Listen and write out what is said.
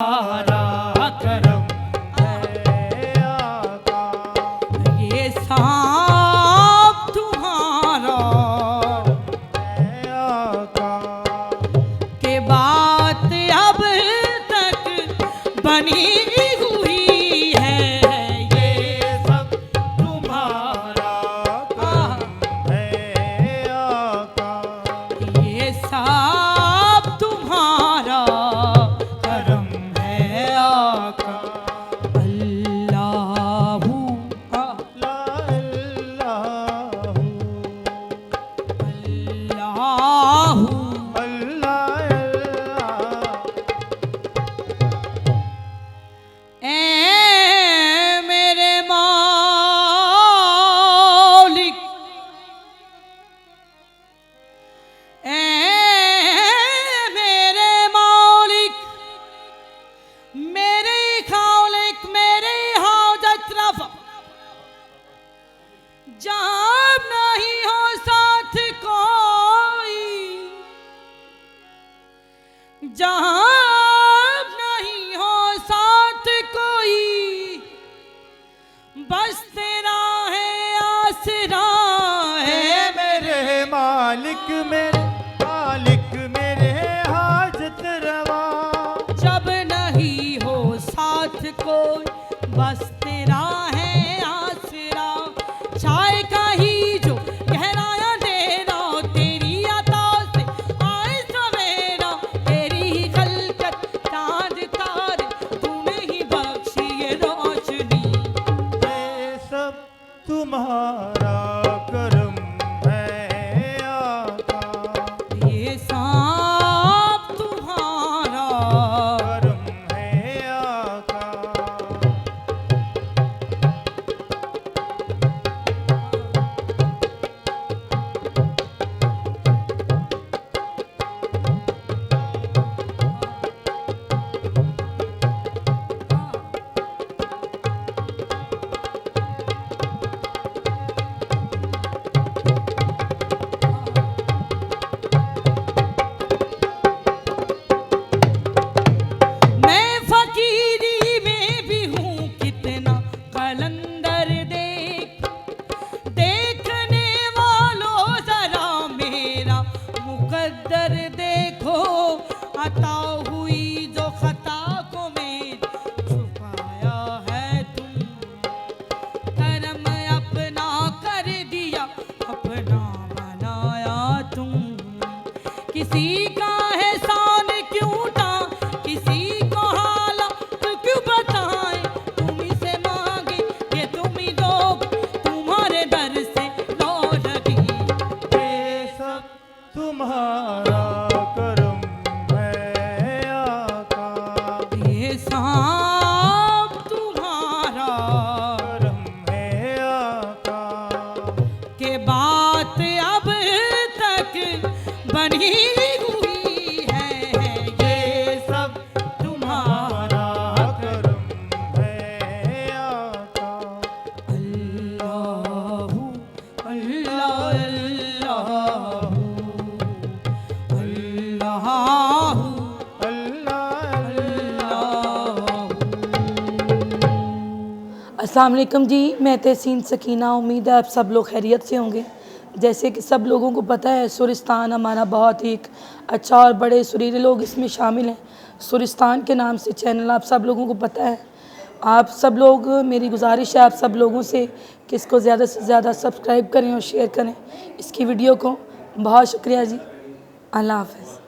तुम्हारा करम है आका, ये सब तुम्हारा है आका, के बात अब तक बनी हुई है, ये सब तुम्हारा करम है आका, ये सब तुम्हारा करम है आका। अल्लाहू अल्लाहू ए मेरे मौलिक, ए मेरे मौलिक, मेरे खालिक, मेरे हाजत रफ़ा, जब नहीं हो साथ कोई, जब नहीं हो साथ कोई, बस तेरा है आसरा है मेरे मालिक, मेरे मालिक, मेरे हाजत रवा, जब नहीं हो साथ कोई, बस तेरा है आसरा। छाए का ही जो गहराया देना, तेरी अता से आए सवेरा, तेरी ही खलकत ताज तार, तूने ही बख्शी ये रोशनी, ये सब तुम्हारा करम है आका, ये सब तुम्हारा करम है आका। मैं फकीरी में भी हूँ कितना कलंदर, देखने वालों जरा मेरा मुकद्दर देखो, अता हुई जो खता को मेरी छुपाया है तुम, करम अपना कर दिया, अपना बनाया तुम, किसी का एहसान क्यों था, किसी को हालत क्यों बताएं, तुम ही से मांगे ये तुम ही लोग, तुम्हारे दर से लौटगी, ये सब तुम्हारा करम है आका, ये सब तुम्हारा करम है आका, के बात अब तक बनी हुई है, ये सब तुम्हारा करम है आका। अल्लाहू अल्लाह अल्लाहू अस्सलाम वालेकुम जी, मैं तहसीन सकीना। उम्मीद है आप सब लोग खैरियत से होंगे। जैसे कि सब लोगों को पता है, सुरिस्तान हमारा बहुत ही एक अच्छा और बड़े सुरीले लोग इसमें शामिल हैं। सुरिस्तान के नाम से चैनल आप सब लोगों को पता है। आप सब लोग, मेरी गुजारिश है आप सब लोगों से कि इसको ज़्यादा से ज़्यादा सब्सक्राइब करें और शेयर करें इसकी वीडियो को। बहुत शुक्रिया जी, अल्लाह हाफ़िज़।